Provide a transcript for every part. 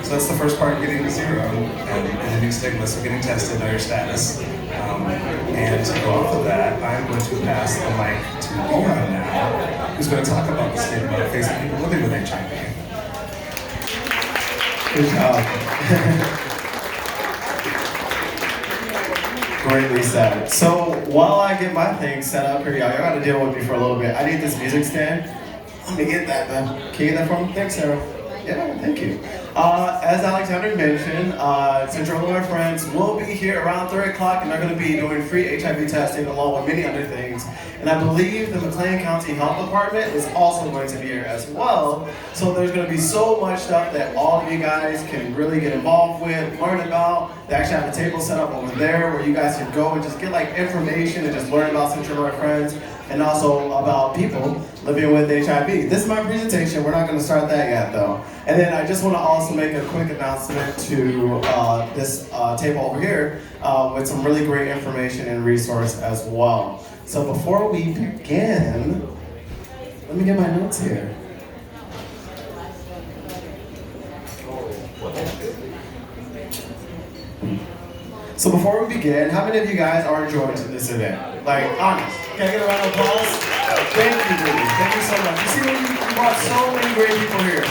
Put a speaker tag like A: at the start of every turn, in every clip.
A: So that's the first part, getting to zero and ending stigma, so getting tested, know your status. And to go off of that, I'm going to pass the mic to Leon now, who's going to talk about the stigma facing people living with HIV.
B: Good job. Greatly said. So while I get my thing set up here, y'all gotta deal with me for a little bit. I need this music stand. Let me get that, man. Can you get that from me? Thanks, Sarah. Yeah, thank you. As Alexander mentioned, Central and our friends will be here around 3 o'clock, and they're going to be doing free HIV testing along with many other things. And I believe the McLean County Health Department is also going to be here as well. So there's going to be so much stuff that all of you guys can really get involved with, learn about. They actually have a table set up over there where you guys can go and just get like information and just learn about Central and our friends, and also about people living with HIV. This is my presentation. We're not going to start that yet, though. And then I just want to also make a quick announcement to this table over here with some really great information and resource as well. So before we begin, let me get my notes here. So before we begin, how many of you guys are enjoying this event? Like, honest. Can I get a round of applause? Thank you, Brittany. Thank you so much. You see, you brought so many great people here.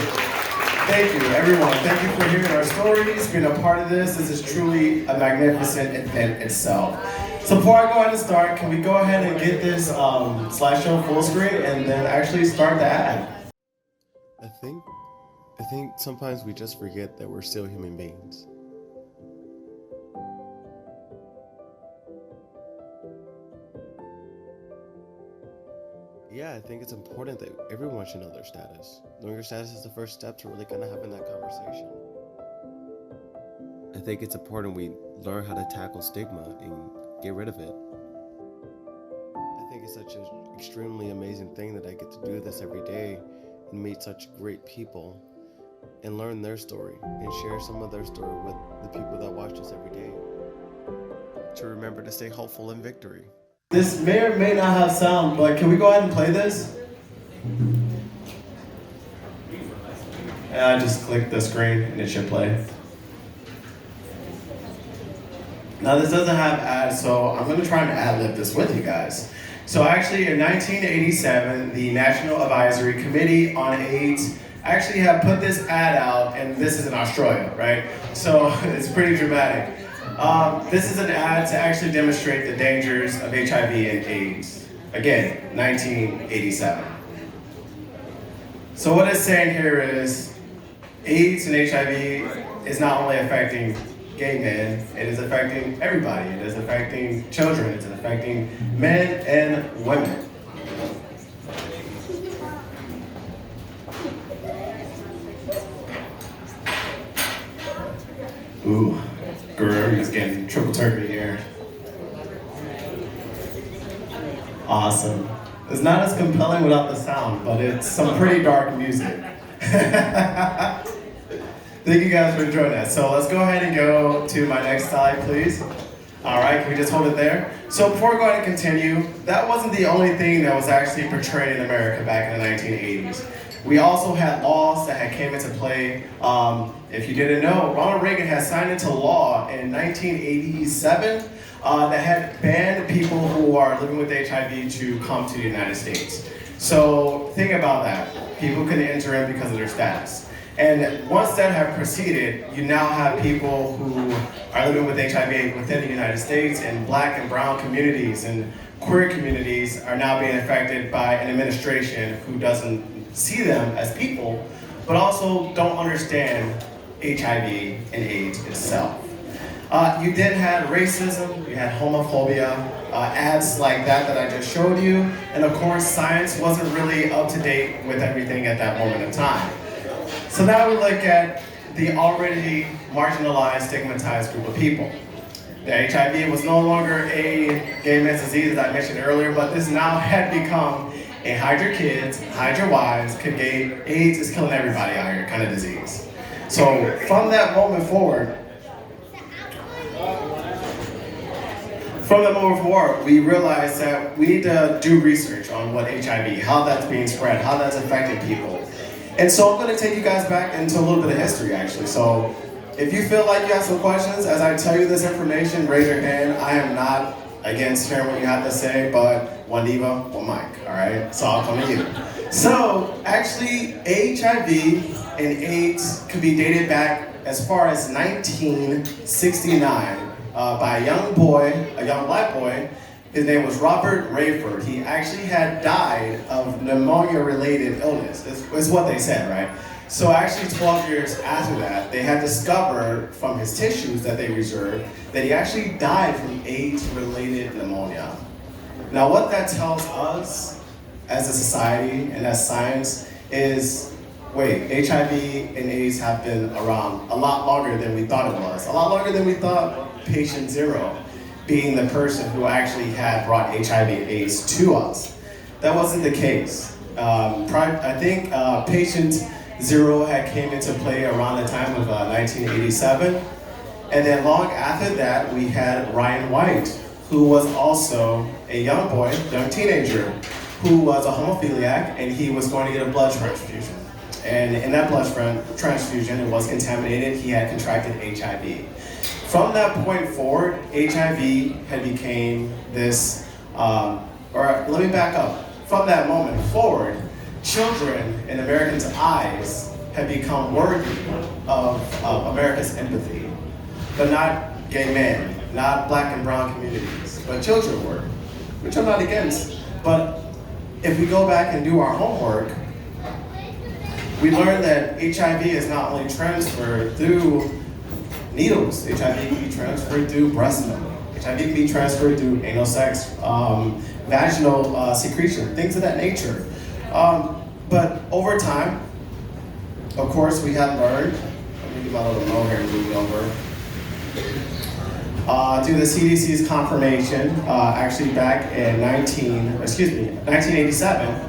B: Thank you, everyone. Thank you for hearing our stories, being a part of this. This is truly a magnificent event itself. So before I go ahead and start, can we go ahead and get this slideshow full screen and then actually start the ad?
C: I think sometimes we just forget that we're still human beings. Yeah, I think it's important that everyone should know their status. Knowing your status is the first step to really kind of having that conversation. I think it's important we learn how to tackle stigma and get rid of it. I think it's such an extremely amazing thing that I get to do this every day and meet such great people and learn their story and share some of their story with the people that watch us every day. To remember to stay hopeful in victory.
B: This may or may not have sound, but can we go ahead and play this? And I just click the screen and it should play. Now this doesn't have ads, so I'm going to try and ad-lib this with you guys. So actually in 1987, the National Advisory Committee on AIDS actually had put this ad out, and this is in Australia, right? So it's pretty dramatic. This is an ad to actually demonstrate the dangers of HIV and AIDS. Again, 1987. So what it's saying here is AIDS and HIV is not only affecting gay men, it is affecting everybody. It is affecting children, it's affecting men and women. Ooh. He's getting triple turkey here. Awesome. It's not as compelling without the sound, but it's some pretty dark music. Thank you guys for enjoying that. So let's go ahead and go to my next slide, please. All right, can we just hold it there? So before we go ahead and continue, that wasn't the only thing that was actually portrayed in America back in the 1980s. We also had laws that had came into play. If you didn't know, Ronald Reagan had signed into law in 1987 that had banned people who are living with HIV to come to the United States. So think about that. People couldn't enter in because of their status. And once that had proceeded, you now have people who are living with HIV within the United States, and Black and brown communities and queer communities are now being affected by an administration who doesn't see them as people, but also don't understand HIV and AIDS itself. You then had racism, you had homophobia, ads like that I just showed you, and of course science wasn't really up to date with everything at that moment in time. So now we look at the already marginalized, stigmatized group of people. The HIV was no longer a gay man's disease, as I mentioned earlier, but this now had become a hide your kids, hide your wives, because AIDS is killing everybody out here kind of disease. So from that moment forward, we realized that we need to do research on what HIV, how that's being spread, how that's affecting people. And so I'm going to take you guys back into a little bit of history, actually. So if you feel like you have some questions, as I tell you this information, raise your hand. I am not against hearing what you have to say, but one diva, one mic, all right? So I'll come to you. So actually, HIV and AIDS could be dated back as far as 1969 by a young black boy. His name was Robert Rayford. He actually had died of pneumonia-related illness, is what they said, right? So actually 12 years after that, they had discovered from his tissues that they reserved that he actually died from AIDS-related pneumonia. Now what that tells us as a society and as science is, wait, HIV and AIDS have been around a lot longer than we thought it was. A lot longer than we thought patient zero being the person who actually had brought HIV and AIDS to us. That wasn't the case. I think patient zero had came into play around the time of 1987. And then long after that, we had Ryan White, who was also a young boy, young teenager, who was a homophiliac, and he was going to get a blood transfusion. And in that blood transfusion, it was contaminated. He had contracted HIV. From that point forward, HIV had became this, or let me back up. From that moment forward, children in Americans' eyes had become worthy of America's empathy, but not gay men, not black and brown communities, but children were, which I'm not against. But if we go back and do our homework, we learned that HIV is not only transferred through needles. HIV can be transferred through breast milk. HIV can be transferred through anal sex, vaginal secretion, things of that nature. But over time, of course, we have learned, let me get my little note here and move it over. Through the CDC's confirmation, actually back in 1987,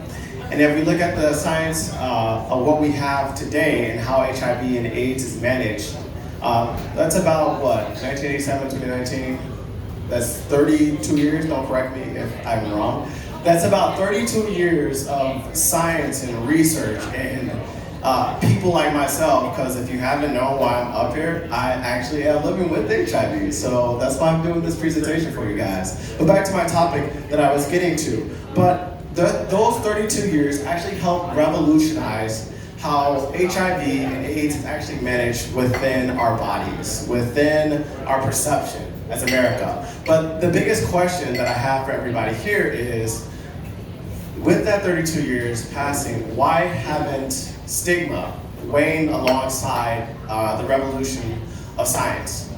B: and if we look at the science of what we have today and how HIV and AIDS is managed, that's about what, 1987 to 2019? That's 32 years, don't correct me if I'm wrong. That's about 32 years of science and research and people like myself, because if you haven't known why I'm up here, I actually am living with HIV. So that's why I'm doing this presentation for you guys. But back to my topic that I was getting to. But those 32 years actually helped revolutionize how HIV and AIDS is actually managed within our bodies, within our perception as America. But the biggest question that I have for everybody here is, with that 32 years passing, why haven't stigma waned alongside the revolution of science?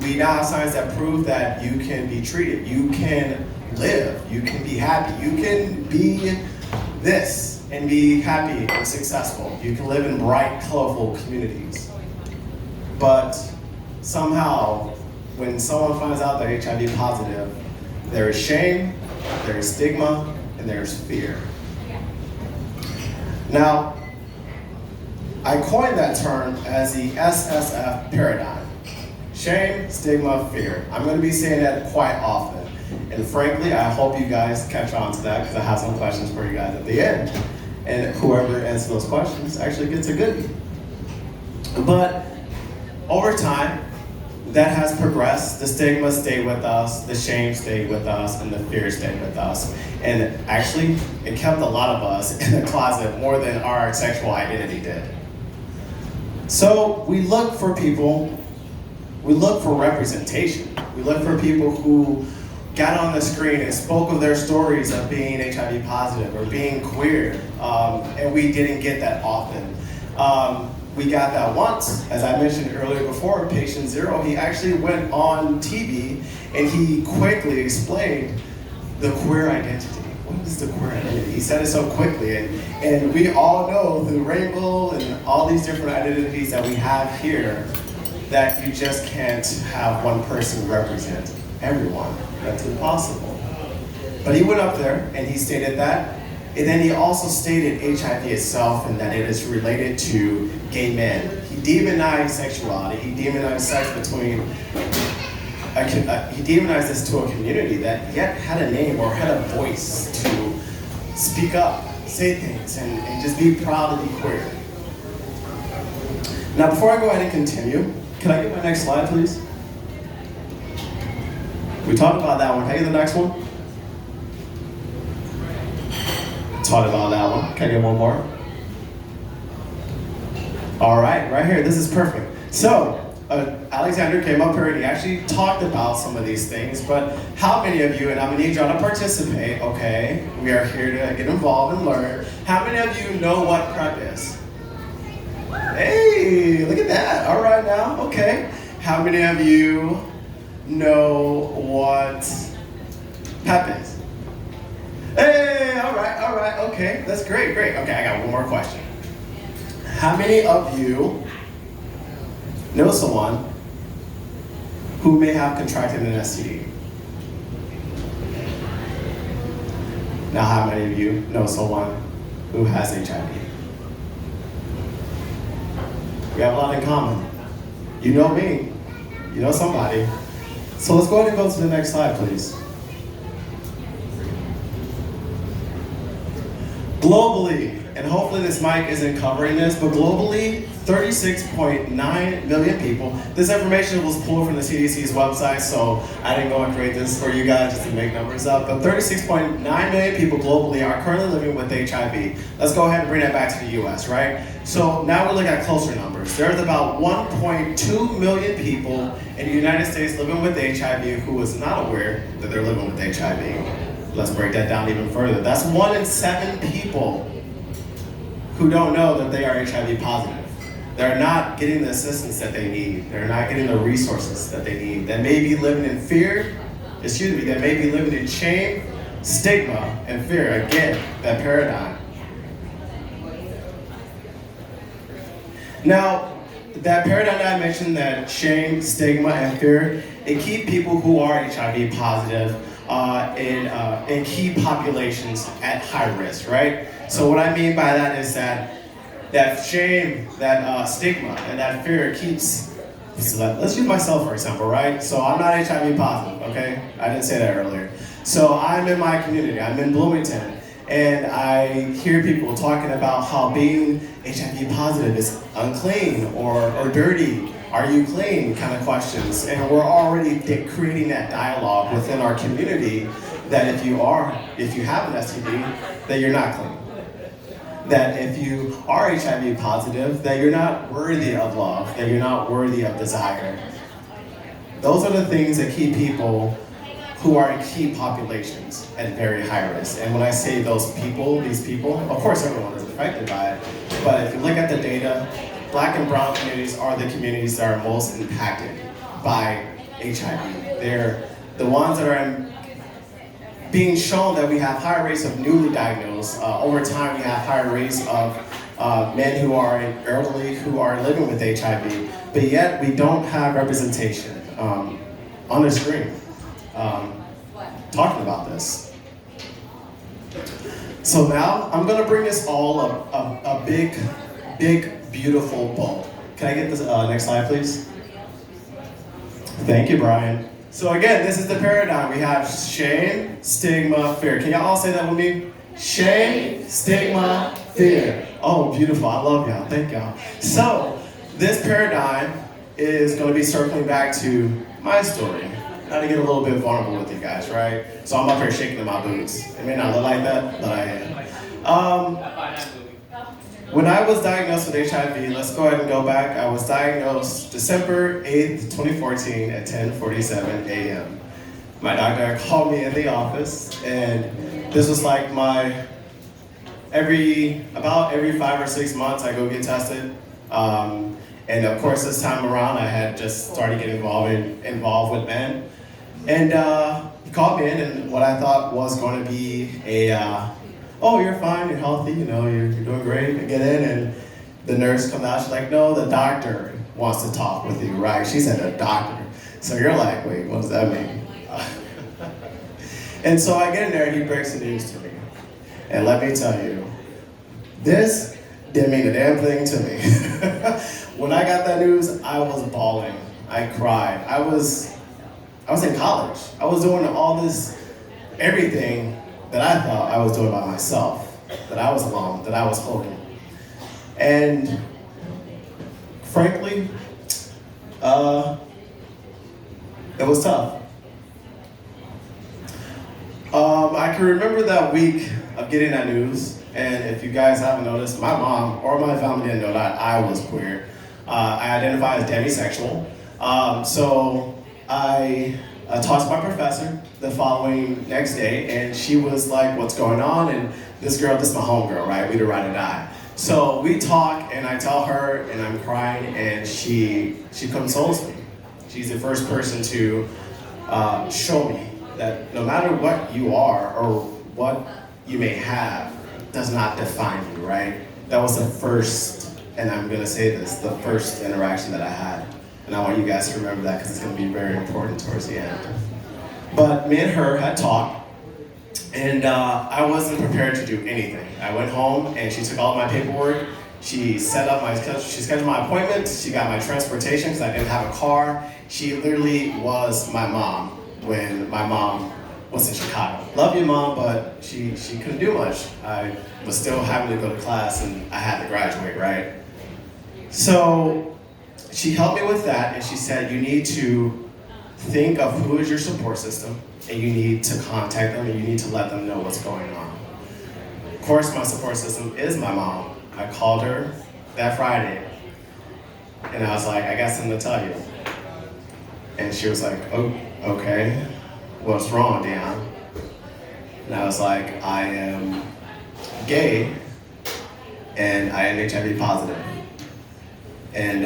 B: We now have science that prove that you can be treated, you can live, you can be happy, you can be this and be happy and successful. You can live in bright, colorful communities. But somehow, when someone finds out they're HIV positive, there is shame, there is stigma, and there's fear. Now, I coined that term as the SSF paradigm. Shame, stigma, fear. I'm going to be saying that quite often. And frankly, I hope you guys catch on to that, because I have some questions for you guys at the end. And whoever answers those questions actually gets a goodie. But over time, that has progressed. The stigma stayed with us, the shame stayed with us, and the fear stayed with us. And actually, it kept a lot of us in the closet more than our sexual identity did. So we look for people, we look for representation. We look for people who got on the screen and spoke of their stories of being HIV positive or being queer, and we didn't get that often. We got that once, as I mentioned earlier before, patient zero, he actually went on TV and he quickly explained the queer identity. What is the queer identity? He said it so quickly, and we all know through Rainbow and all these different identities that we have here that you just can't have one person represent everyone. That's impossible. But he went up there and he stated that. And then he also stated HIV itself and that it is related to gay men. He demonized sexuality. He demonized sex between, he demonized this to a community that yet had a name or had a voice to speak up, say things, and just be proud to be queer. Now, before I go ahead and continue, can I get my next slide, please? We talked about that one. Can I get the next one? Talked about that one. Can I get one more? All right here. This is perfect. So, Alexander came up here and he actually talked about some of these things, but how many of you, and I'm gonna need y'all to participate, okay? We are here to get involved and learn. How many of you know what PrEP is? Hey, look at that. All right now, okay. How many of you know what PEP is? Hey, all right, okay. That's great. Okay, I got one more question. How many of you know someone who may have contracted an STD? Now, how many of you know someone who has HIV? We have a lot in common. You know me, you know somebody. So let's go ahead and go to the next slide, please. Globally, and hopefully this mic isn't covering this, but globally, 36.9 million people. This information was pulled from the CDC's website, so I didn't go and create this for you guys just to make numbers up, but 36.9 million people globally are currently living with HIV. Let's go ahead and bring that back to the US, right? So now we're looking at closer numbers. There's about 1.2 million people in the United States living with HIV who is not aware that they're living with HIV. Let's break that down even further. That's 1 in 7 people who don't know that they are HIV positive. They're not getting the assistance that they need. They're not getting the resources that they need. They may be living in fear, they may be living in shame, stigma, and fear. Again, that paradigm. Now, that paradigm that I mentioned, that shame, stigma, and fear, it keep people who are HIV positive in key populations at high risk, right? So what I mean by that is that shame, that stigma, and that fear keeps, so let's use myself for example, right? So I'm not HIV positive, okay? I didn't say that earlier. So I'm in my community, I'm in Bloomington, and I hear people talking about how being HIV positive is unclean or dirty. Are you clean? Kind of questions. And we're already creating that dialogue within our community that if you have an STD, that you're not clean. That if you are HIV positive, that you're not worthy of love, that you're not worthy of desire. Those are the things that keep people who are in key populations at very high risk. And when I say these people, of course everyone is affected by it, but if you look at the data, Black and brown communities are the communities that are most impacted by HIV. They're the ones that are being shown that we have higher rates of newly diagnosed. Over time, we have higher rates of men who are elderly who are living with HIV, but yet we don't have representation on the screen talking about this. So now I'm gonna bring this all a big, beautiful bowl. Can I get this next slide, please? Thank you, Brian. So again, this is the paradigm. We have shame, stigma, fear. Can y'all all say that with me? Shame, stigma, fear. Oh, beautiful. I love y'all. Thank y'all. So this paradigm is going to be circling back to my story. Now to get a little bit vulnerable with you guys, right? So I'm up here shaking in my boots. It may not look like that, but I am. When I was diagnosed with HIV, let's go ahead and go back. I was diagnosed December 8th, 2014 at 10:47 a.m. My doctor called me in the office, and this was like about every 5 or 6 months I go get tested. And of course this time around I had just started getting involved with men. And he called me in, and what I thought was going to be oh, you're fine, you're healthy, you're doing great. I get in, and the nurse comes out, she's like, no, the doctor wants to talk with you, right? She said a doctor. So you're like, wait, what does that mean? And so I get in there, and he breaks the news to me. And let me tell you, this didn't mean a damn thing to me. When I got that news, I was bawling. I cried. I was in college. I was doing all this, everything that I thought I was doing by myself, that I was alone, that I was holding. And frankly, it was tough. I can remember that week of getting that news, and if you guys haven't noticed, my mom or my family didn't know that I was queer. I identify as demisexual. So I talked to my professor the following next day, and she was like, "What's going on?" And this is my homegirl, right? We'd ride or die. So we talk, and I tell her, and I'm crying, and she consoles me. She's the first person to show me that no matter what you are or what you may have, does not define you, right? That was the first, and I'm gonna say this, the first interaction that I had. And I want you guys to remember that because it's gonna be very important towards the end. But me and her had talked, and I wasn't prepared to do anything. I went home and she took all of my paperwork. She set up she scheduled my appointments. She got my transportation because I didn't have a car. She literally was my mom when my mom was in Chicago. Love you, Mom, but she couldn't do much. I was still having to go to class and I had to graduate, right? So she helped me with that, and she said, you need to think of who is your support system, and you need to contact them, and you need to let them know what's going on. Of course, my support system is my mom. I called her that Friday, and I was like, I got something to tell you. And she was like, oh, okay, what's wrong, Dion? And I was like, I am gay, and I am HIV positive. And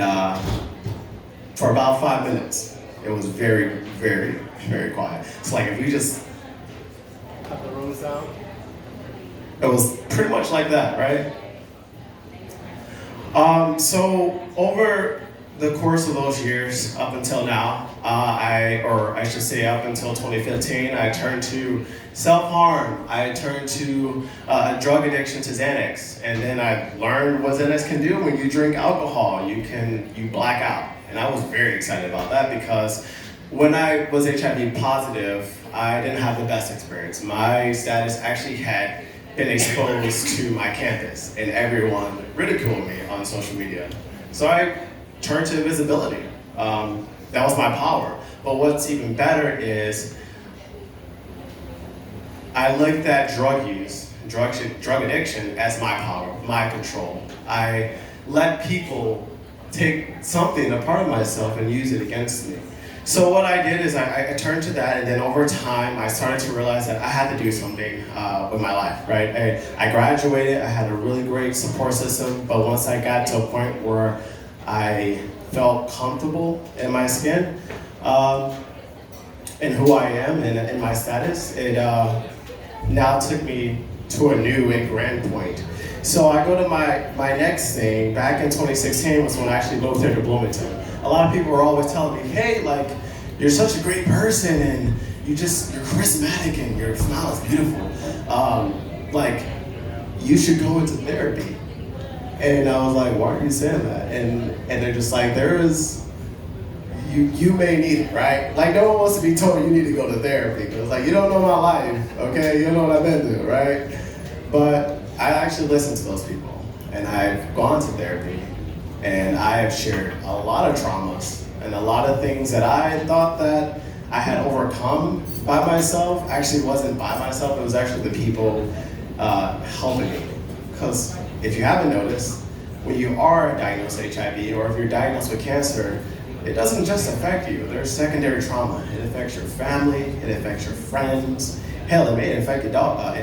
B: for about 5 minutes, it was very, very, very quiet. It's like if we just cut the room down, it was pretty much like that, right? So over the course of those years, up until now, I should say up until 2015, I turned to self-harm. I turned to drug addiction to Xanax. And then I learned what Xanax can do when you drink alcohol. You black out. And I was very excited about that because when I was HIV positive, I didn't have the best experience. My status actually had been exposed to my campus, and everyone ridiculed me on social media. So I turned to invisibility. That was my power. But what's even better is I looked at drug use, drug addiction as my power, my control. I let people take something, a part of myself, and use it against me. So what I did is I turned to that, and then over time, I started to realize that I had to do something with my life, right? I graduated, I had a really great support system, but once I got to a point where I felt comfortable in my skin, and who I am and my status, it now took me to a new and grand point. So I go to my next thing, back in 2016 was when I actually moved here to Bloomington. A lot of people were always telling me, hey, like, you're such a great person and you're charismatic and your smile is beautiful. Like, you should go into therapy. And I was like, why are you saying that? And they're just like, you may need it, right? Like, no one wants to be told you need to go to therapy. Because like, you don't know my life, okay? You don't know what I've been through, right? But I actually listened to those people, and I've gone to therapy, and I have shared a lot of traumas and a lot of things that I thought that I had overcome by myself actually wasn't by myself. It was actually the people helping me. Because if you haven't noticed, when you are diagnosed with HIV or if you're diagnosed with cancer, it doesn't just affect you. There's secondary trauma. It affects your family. It affects your friends. Hell, it may affect your dog,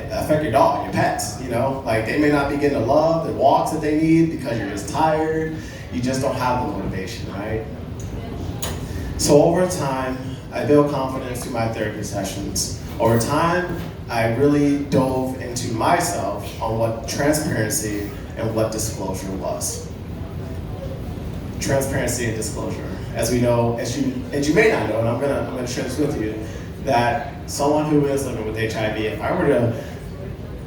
B: your pets, you know? Like, they may not be getting the love, the walks that they need because you're just tired. You just don't have the motivation, right? So over time, I built confidence through my therapy sessions. Over time, I really dove into myself on what transparency and what disclosure was. Transparency and disclosure. As we know, as you may not know, and I'm gonna share this with you, that someone who is living with HIV, if I were to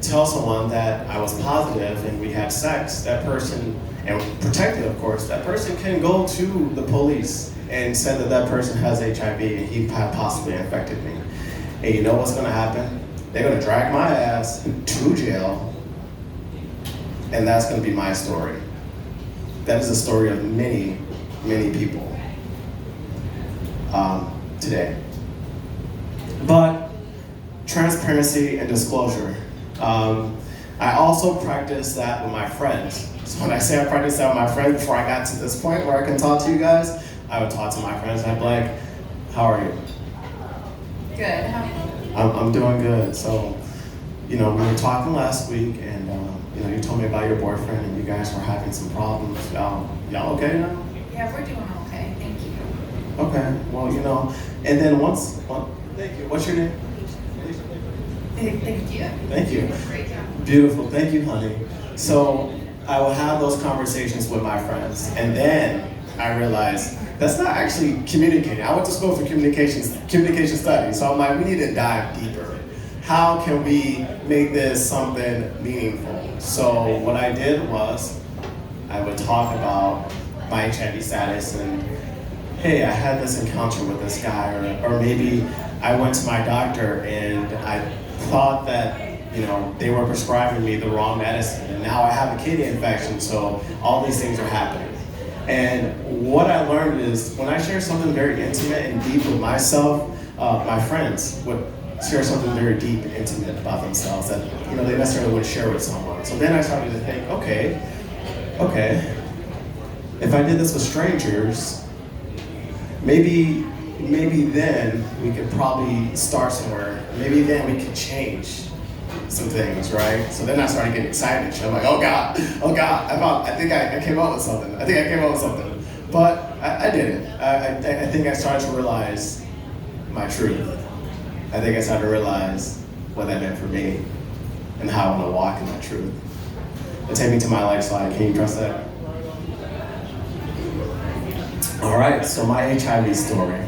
B: tell someone that I was positive and we had sex, that person, and protected of course, that person can go to the police and say that that person has HIV and he possibly infected me. And you know what's gonna happen? They're gonna drag my ass to jail, and that's gonna be my story. That is the story of many many people today. But transparency and disclosure. I also practice that with my friends. So when I say I practice that with my friends, before I got to this point where I can talk to you guys, I would talk to my friends and I'd be like, how are you?
D: Good. How are you?
B: I'm doing good. So, we were talking last week and, you told me about your boyfriend and you guys were having some problems. Y'all okay now?
D: Yeah, we're doing okay. Thank you.
B: Okay, well, and then thank you. What's your name?
D: Thank you.
B: Thank you.
D: Great job.
B: Beautiful, thank you, honey. So I will have those conversations with my friends, and then I realized that's not actually communicating. I went to school for communication studies, so I'm like, we need to dive deeper. How can we make this something meaningful? So what I did was, I would talk about my HIV status and, hey, I had this encounter with this guy, or maybe I went to my doctor and I thought that they were prescribing me the wrong medicine, and now I have a kidney infection, so all these things are happening. And what I learned is when I share something very intimate and deep with myself, my friends would share something very deep and intimate about themselves that they necessarily wouldn't share with someone. So then I started to think, okay, if I did this with strangers, maybe then we could probably start somewhere. Maybe then we could change some things, right? So then I started getting excited. I'm like, oh God, I think I came up with something. But I didn't. I think I started to realize my truth. I think I started to realize what that meant for me and how I want to walk in that truth. And take me to my life slide. Can you trust that? All right, so my HIV story.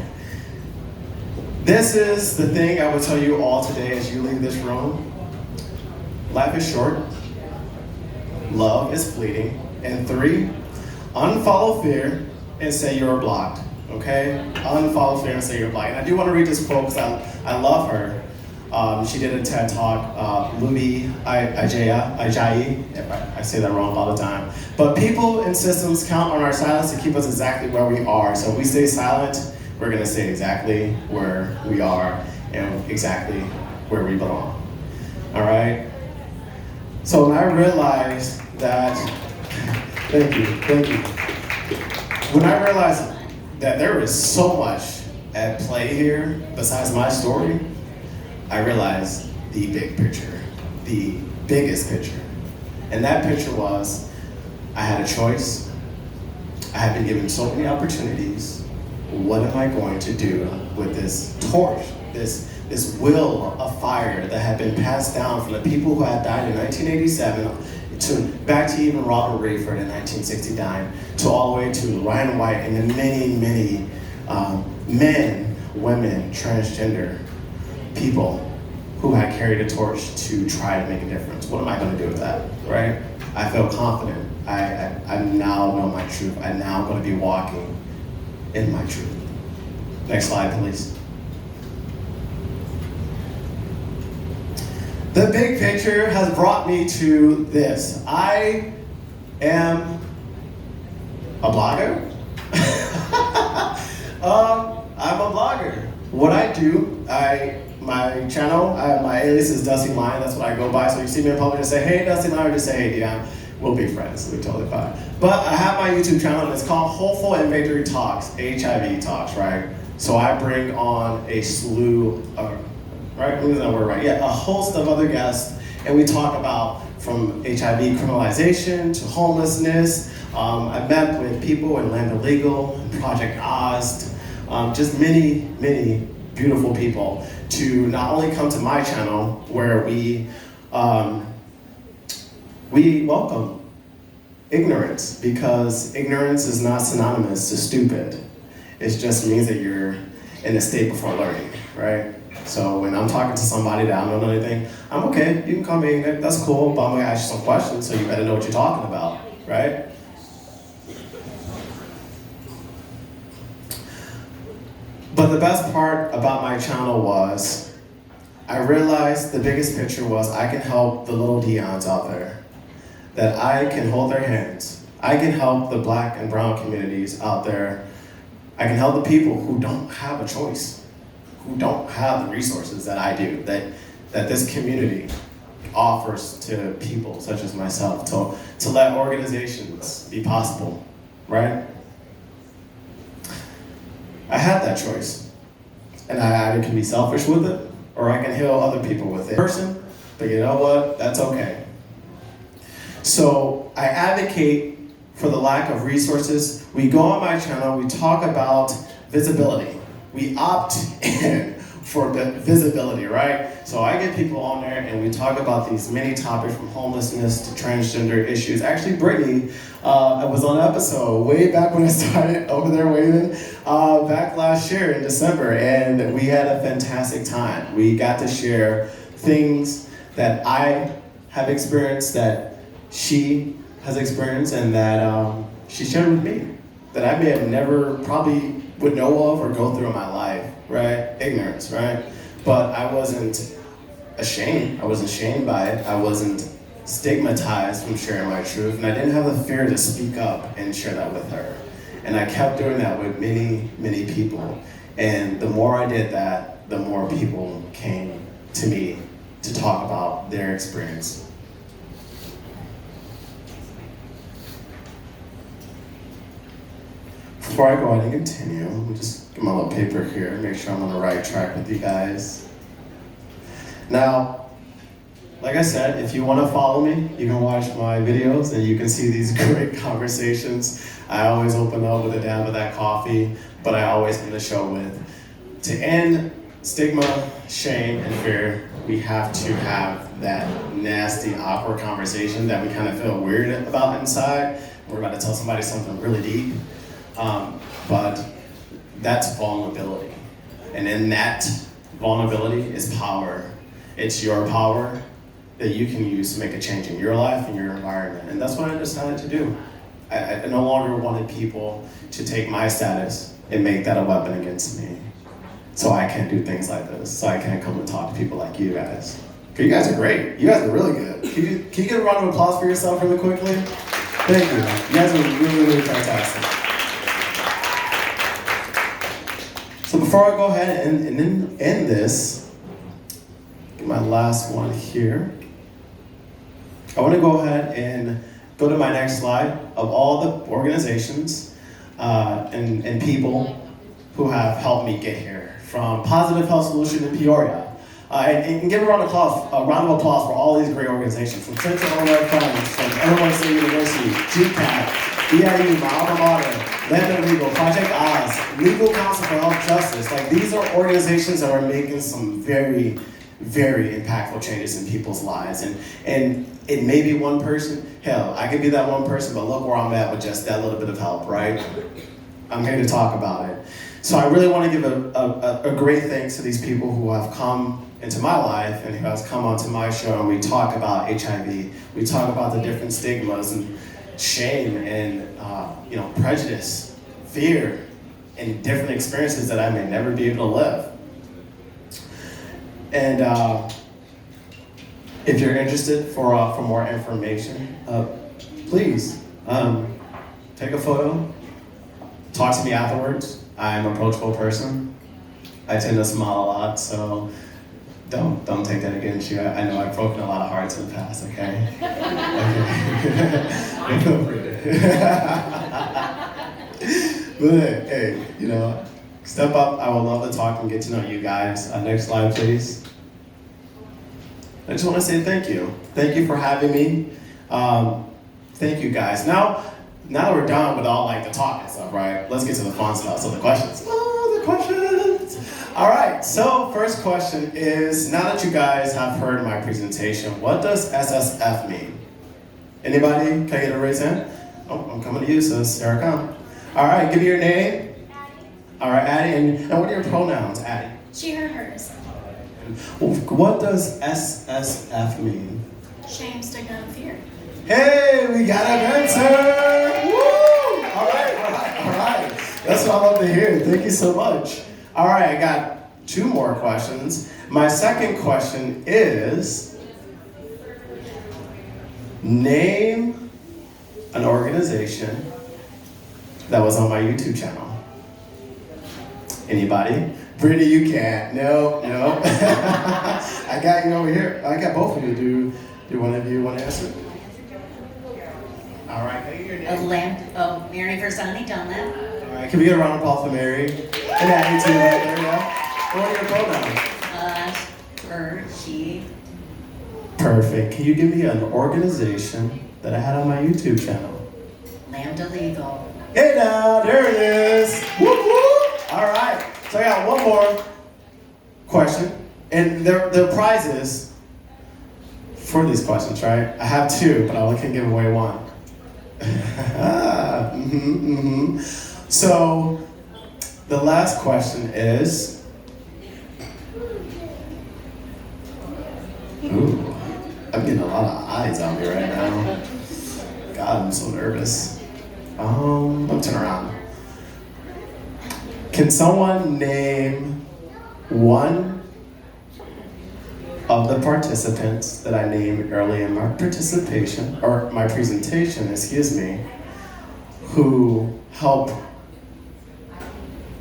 B: This is the thing I will tell you all today as you leave this room. Life is short. Love is fleeting. And 3, unfollow fear and say you're blocked. Okay? Unfollow fear and say you're blocked. And I do want to read this quote because I love her. She did a TED Talk, Brittany Ajayi, I say that wrong all the time. But people and systems count on our silence to keep us exactly where we are. So if we stay silent, we're going to stay exactly where we are and exactly where we belong. All right? So when I realized that, thank you. When I realized that there is so much at play here besides my story, I realized the big picture, the biggest picture. And that picture was, I had a choice. I had been given so many opportunities. What am I going to do with this torch, this will of fire that had been passed down from the people who had died in 1987 back to even Robert Rayford in 1969, to all the way to Ryan White and the many, many men, women, transgender people who had carried a torch to try to make a difference. What am I going to do with that, right? I feel confident. I now know my truth. I now going to be walking in my truth. Next slide, please. The big picture has brought me to this. I am a blogger. I'm a blogger. What I do, my channel, my alias is Dusty Lion. That's what I go by. So you see me in public and say, hey, Dusty Lion, or just say, hey, Dion. We'll be friends. We're totally fine. But I have my YouTube channel, and it's called Hopeful and Victory Talks, HIV Talks, right? So I bring on a slew of, right? Is that word right? Yeah, a host of other guests, and we talk about from HIV criminalization to homelessness. I met with people in Land Illegal, and Project Oz, just many, many beautiful people to not only come to my channel where we welcome ignorance, because ignorance is not synonymous to stupid. It just means that you're in a state before learning, right? So when I'm talking to somebody that I don't know anything, I'm okay, you can call me ignorant, that's cool, but I'm gonna ask you some questions so you better know what you're talking about, right? But the best part about my channel was, I realized the biggest picture was I can help the little Deons out there. That I can hold their hands, I can help the Black and brown communities out there. I can help the people who don't have a choice, who don't have the resources that I do, that this community offers to people such as myself, to let organizations be possible, right? I had that choice, and I either can be selfish with it, or I can heal other people with it. But you know what? That's okay. So I advocate for the lack of resources. We go on my channel, we talk about visibility. We opt in for the visibility, right? So I get people on there and we talk about these many topics from homelessness to transgender issues. Actually, Brittany was on an episode way back when I started over there waving, back last year in December, and we had a fantastic time. We got to share things that I have experienced, that she has experienced, and that she shared with me, that I may have never probably would know of or go through in my life, right? Ignorance, right? But I wasn't ashamed. I wasn't shamed by it. I wasn't stigmatized from sharing my truth, and I didn't have the fear to speak up and share that with her. And I kept doing that with many, many people. And the more I did that, the more people came to me to talk about their experience. Before I go ahead and continue, let me just get my little paper here, make sure I'm on the right track with you guys. Now, like I said, if you want to follow me, you can watch my videos and you can see these great conversations. I always open up with a dab of that coffee, but I always end the show with, to end stigma, shame, and fear, we have to have that nasty, awkward conversation that we kind of feel weird about inside. We're about to tell somebody something really deep. But that's vulnerability. And in that vulnerability is power. It's your power that you can use to make a change in your life and your environment. And that's what I decided to do. I no longer wanted people to take my status and make that a weapon against me. So I can't do things like this. So I can't come and talk to people like you guys. Because you guys are great. You guys are really good. Can you get a round of applause for yourself really quickly? Thank you. You guys are really, really fantastic. So before I go ahead and end this, get my last one here. I want to go ahead and go to my next slide of all the organizations and people who have helped me get here. From Positive Health Solution in Peoria. And give a round of applause for all these great organizations. From Central Illinois Friends, from Illinois State University, GCAT, EIU, my alma mater, Lambda Legal, Project Oz, Legal Council for Health Justice. Like, these are organizations that are making some very, very impactful changes in people's lives. And it may be one person. Hell, I could be that one person, but look where I'm at with just that little bit of help, right? I'm here to talk about it. So I really want to give a great thanks to these people who have come into my life and who has come onto my show, and we talk about HIV. We talk about the different stigmas and shame and prejudice, fear, and different experiences that I may never be able to live. And if you're interested for more information, please take a photo, talk to me afterwards. I'm an approachable person. I tend to smile a lot, so don't take that against you. I know I've broken a lot of hearts in the past, okay? But hey, step up. I would love to talk and get to know you guys. Next slide, please. I just want to say thank you. Thank you for having me. Thank you, guys. Now that we're done with all the talk and stuff, right? Let's get to the fun stuff. So the questions. The questions. All right. So first question is, now that you guys have heard my presentation, what does SSF mean? Anybody? Can I get a raise hand? Oh, I'm coming to you, sis. Here I come. All right. Give me your name.
E: Addie.
B: All right, Addie. And what are your pronouns, Addie?
E: She, her, hers.
B: What does SSF mean?
E: Shame, stigma, and fear.
B: Hey, we got an answer! Woo! All right. That's what I love to hear. Thank you so much. All right, I got 2 more questions. My second question is, name an organization that was on my YouTube channel? Anybody? Brittany, you can't. No. I got you over here. I got both of you. Do one of you want to answer? All right. Can you hear me?
F: Mary Versani, Dunlap.
B: All right. Can we get a round of applause for Mary? And Abby too. Right there, yeah. What are your pronouns?
F: Her, she.
B: Perfect. Can you give me an organization that I had on my YouTube channel?
F: Lambda Legal.
B: Hey now, there it is. Whoop whoop. All right. So I got one more question, and there are prizes for these questions, right? I have two, but I only can give away one. So the last question is, ooh, I'm getting a lot of eyes on me right now. God, I'm so nervous. Let me turn around. Can someone name one of the participants that I named early in my presentation, who helped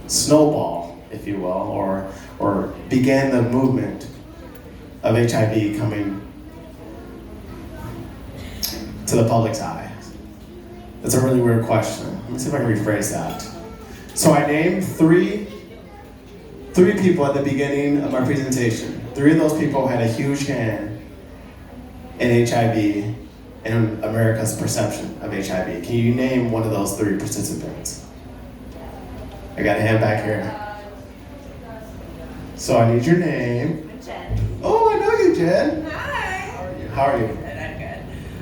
B: snowball, if you will, or began the movement of HIV coming to the public's eye? That's a really weird question. Let me see if I can rephrase that. So I named three people at the beginning of my presentation. Three of those people had a huge hand in HIV and America's perception of HIV. Can you name one of those three participants? I got a hand back here. So I need your name.
D: I'm Jen.
B: Oh, I know you, Jen.
D: Hi.
B: How are you?
D: Good, I'm good.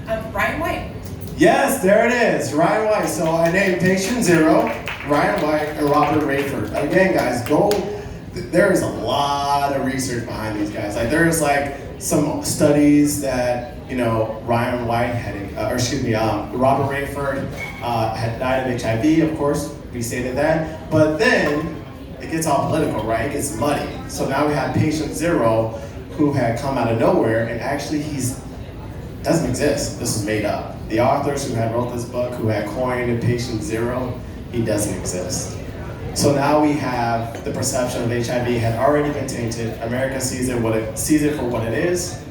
D: I'm Ryan White.
B: Yes, there it is, Ryan White. So I named patient 0, Ryan White, and Robert Rayford. Again, guys, there is a lot of research behind these guys. Like, there's like some studies that, Ryan White Robert Rayford had died of HIV, of course, we stated that. But then it gets all political, right? It gets muddy. So now we have patient 0 who had come out of nowhere, and actually doesn't exist. This was made up. The authors who had wrote this book, who had coined patient 0, he doesn't exist. So now we have the perception of HIV had already been tainted. America sees it for what it is,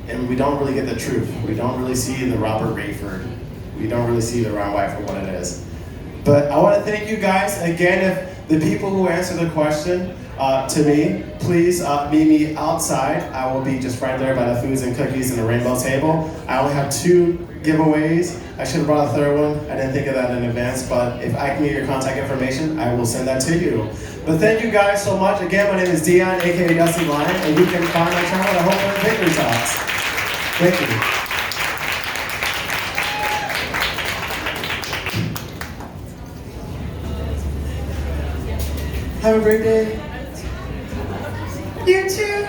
B: and we don't really get the truth. We don't really see the Robert Rayford. We don't really see the Ryan White for what it is. But I want to thank you guys again. If the people who answered the question to me, please meet me outside. I will be just right there by the foods and cookies and the rainbow table. I only have 2 giveaways. I should have brought a third one. I didn't think of that in advance, but if I can get your contact information, I will send that to you. But thank you guys so much. Again, my name is Dion, aka Dusty Lion, and you can find my channel at Hope and Victory Talks. Thank you. Have a great day. You too.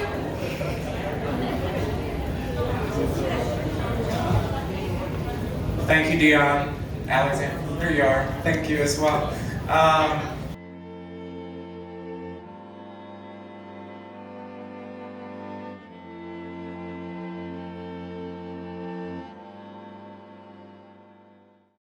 G: Thank you, Dion. Alexander, here you are. Thank you as well.